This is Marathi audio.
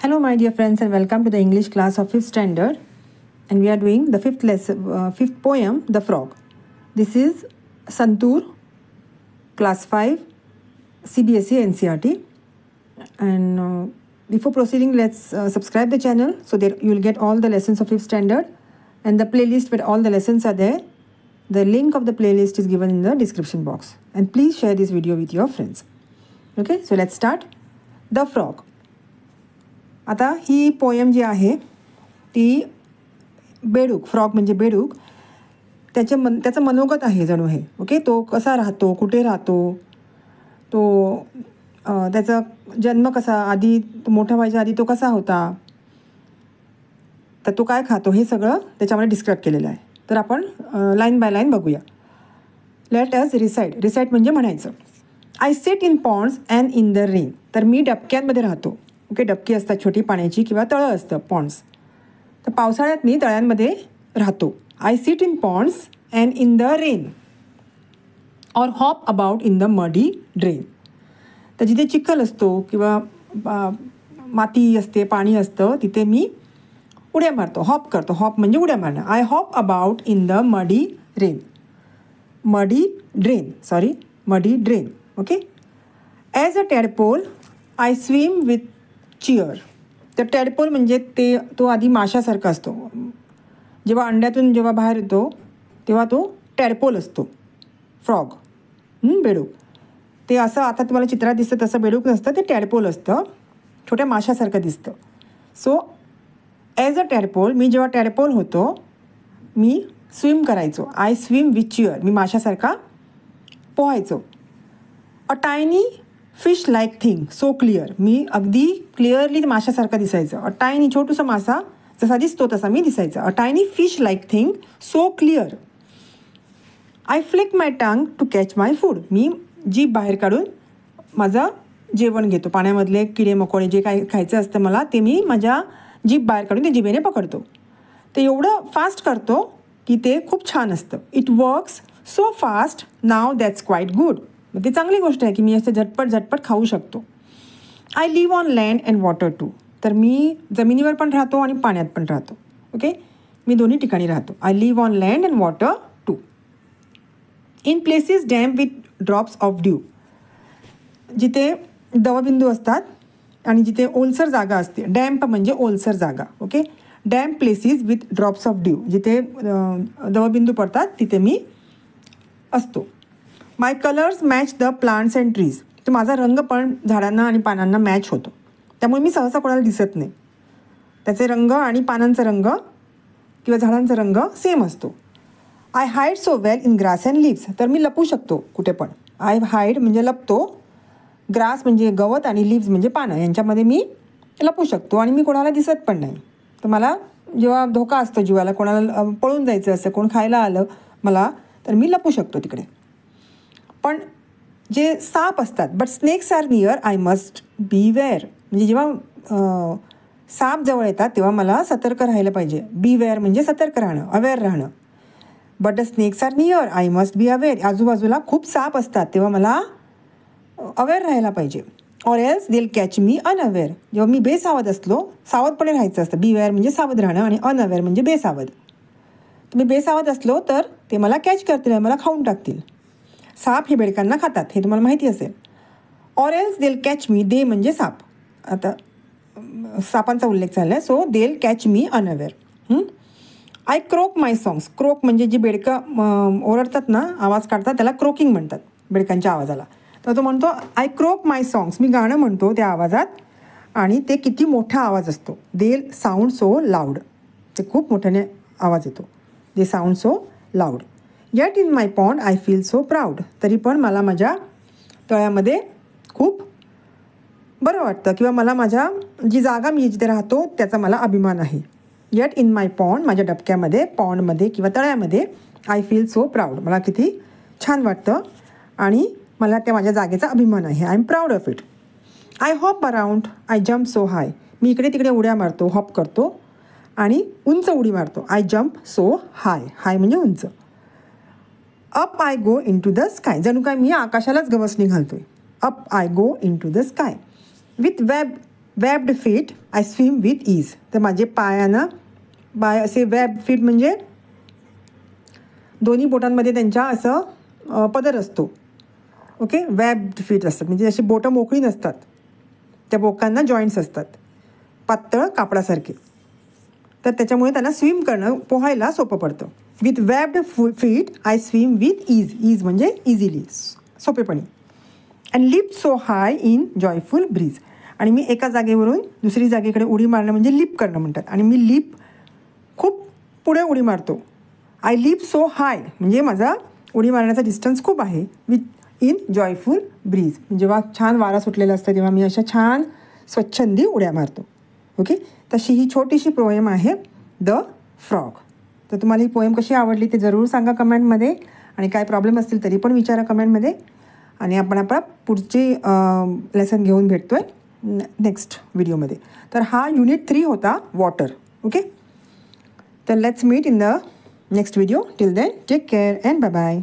Hello my dear friends and welcome to the English class of 5th standard, and we are doing the fifth poem, The Frog. This is Santur, class 5, CBSE NCERT. And before proceeding, let's subscribe the channel so that you will get all the lessons of 5th standard and the playlist where all the lessons are there. The link of the playlist is given in the description box, and please share this video with your friends. Okay, so let's start. The Frog. आता ही पोयम जी आहे ती बेडूक, फ्रॉग म्हणजे बेडूक, त्याचं मनोगत आहे जणू हे. ओके, तो कसा राहतो, कुठे राहतो, तो त्याचा जन्म कसा, आधी तो मोठा व्हायच्या आधी तो कसा होता, तर तो काय खातो, हे सगळं त्याच्यामध्ये डिस्क्राईब केलेलं आहे. तर आपण लाईन बाय लाईन बघूया. Let us recite. रिसाइट म्हणजे म्हणायचं. I sit in ponds and in the rain. तर मी डबक्यांमध्ये राहतो. ओके, डबकी असतात छोटी पाण्याची किंवा तळं असतं पॉन्ड्स. तर पावसाळ्यात मी तळ्यांमध्ये राहतो. I sit in ponds and in the rain or hop about in the muddy drain. तर जिथे चिखल असतो किंवा माती असते, पाणी असतं, तिथे मी उड्या मारतो, हॉप करतो. हॉप म्हणजे उड्या मारणं. I hop about in the muddy drain. मडी drain. Okay. As a tadpole I swim with cheer. तर टॅडपोल म्हणजे तो आधी माशासारखा असतो. जेव्हा अंड्यातून जेव्हा बाहेर येतो तेव्हा तो टॅडपोल असतो. फ्रॉग, बेडूक. ते असं आता तुम्हाला चित्रात दिसतं तसं बेडूक नसतं, ते टॅडपोल असतं, छोट्या माशासारखं दिसतं. सो ॲज अ टॅडपोल, मी जेव्हा टॅडपोल होतो मी स्विम करायचो. I swim with cheer. मी माशासारखा पोहायचो. A tiny fish like thing so clear. मी अगदी क्लिअरली माशासारखा दिसायचं. अ टायनी, छोटूसा मासा जसा दिसतो तसा मी दिसायचा. A tiny fish like thing so clear. I flick my tongue to catch my food. मी जीभ बाहेर काढून माझं जेवण घेतो. पाण्यामधले किडे मकोडे जे काही खायचं असतं मला, ते मी माझ्या जीभ बाहेर काढून ते जिभेने पकडतो. ते एवढं फास्ट करतो की ते खूप छान असतं. It works so fast now that's quite good. ते चांगली गोष्ट आहे की मी असं झटपट खाऊ शकतो. I live on land and water too. तर मी जमिनीवर पण राहतो आणि पाण्यात पण राहतो. ओके, मी दोन्ही ठिकाणी राहतो. I live on land and water too. In places damp with drops of dew. जिथे दवबिंदू असतात आणि जिथे ओलसर जागा असते. डॅम्प म्हणजे ओलसर जागा. Okay, damp places with drops of dew. जिथे दवबिंदू पडतात तिथे मी असतो. My colours match the plants and trees. तर माझा रंग पण झाडांना आणि पानांना मॅच होतो. त्यामुळे मी सहसा कोणाला दिसत नाही. त्याचे रंग आणि पानांचा रंग किंवा झाडांचा रंग सेम असतो. I hide so well in grass and leaves. तर मी लपू शकतो कुठे पण. आय हाईड म्हणजे लपतो. ग्रास म्हणजे गवत आणि लिव्स म्हणजे पानं. यांच्यामध्ये मी लपू शकतो आणि मी कोणाला दिसत पण नाही. तर मला जेव्हा धोका असतो जीवाला, कोणाला पळून जायचं असतं, कोण खायला आलं मला, तर मी लपू शकतो तिकडे. पण जे साप असतात, but snakes are near I must beware. म्हणजे जेव्हा साप जवळ येतात तेव्हा मला सतर्क राहायला पाहिजे. बी वेअर म्हणजे सतर्क राहणं, अवेअर राहणं. But the snakes are near I must be aware. आजूबाजूला खूप साप असतात तेव्हा मला अवेअर राहायला पाहिजे. Or else they will catch me unaware. जेव्हा मी बेसावध असलो, सावधपणे राहायचं असतं. बी वेअर म्हणजे सावध राहणं आणि अनअवेअर म्हणजे बेसावध. तर मी बेसावध असलो तर ते मला कॅच करतील, मला खाऊन टाकतील. साप हे बेडकांना खातात, हे तुम्हाला माहिती असेल. Or else they will catch me. They म्हणजे साप. आता सापांचा उल्लेख झाला आहे. So they will catch me unaware. I croak my songs. Croak म्हणजे जी बेडकं ओरडतात ना, आवाज काढतात, त्याला क्रोकिंग म्हणतात, बेडकांच्या आवाजाला. तर तो म्हणतो आय क्रोक माय सॉंग्स. मी गाणं म्हणतो त्या आवाजात, आणि ते किती मोठा आवाज असतो. They sound so loud. ते खूप मोठ्याने आवाज येतो. They sound so loud. Yet in my pond I feel so proud. तरी पण मला माझ्या तळ्यामध्ये खूप बरं वाटतं, किंवा मला माझ्या जी जागा मी जिथे राहतो त्याचा मला अभिमान आहे. येट इन माय पॉन्ड, माझ्या डबक्यामध्ये, पॉन्डमध्ये किंवा तळ्यामध्ये, आय फील सो प्राऊड. मला किती छान वाटतं आणि मला त्या माझ्या जागेचा अभिमान आहे. I am proud of it. I hop around I jump so high. मी इकडे तिकडे उड्या मारतो, हॉप करतो आणि उंच उडी मारतो. I jump so high. High म्हणजे उंच. Up I go into the sky. जणू काय मी आकाशालाच गवसणी घालतोय. Up I go into the sky. With web webbed feet I swim with ease. तर माझे पायानं असे वेब फीट म्हणजे दोन्ही बोटांमध्ये त्यांच्या असं पदर असतो. ओके, वेब्ड फीट असतात म्हणजे अशी बोटं मोकळी नसतात, त्या बोकांना जॉईंट्स असतात पातळ कापडासारखे. तर त्याच्यामुळे त्यांना स्विम करणं, पोहायला सोपं पडतं. With webbed feet I swim with ease. Ease म्हणजे इझिली, सोपेपणी. And leap so high in joyful breeze. आणि मी एका जागेवरून दुसरी जागेकडे उडी मारणं म्हणजे लिप करणं म्हणतात. आणि मी लिप खूप पुढे उडी मारतो. आय लिप सो हाय म्हणजे माझा उडी मारण्याचा डिस्टन्स खूप आहे. विथ इन जॉयफुल ब्रीज, जेव्हा छान वारा सुटलेला असतं तेव्हा मी अशा छान स्वच्छंदी उड्या मारतो. ओके, तशी ही छोटीशी पोएम आहे द फ्रॉग. तर तुम्हाला ही पोएम कशी आवडली ते जरूर सांगा कमेंटमध्ये. आणि काय प्रॉब्लेम असतील तरी पण विचारा कमेंटमध्ये. आणि आपण पुढचे लेसन घेऊन भेटतो आहे नेक्स्ट व्हिडिओमध्ये. तर हा युनिट 3 होता वॉटर. ओके, तर let's meet in the next video. Till then take care and bye bye.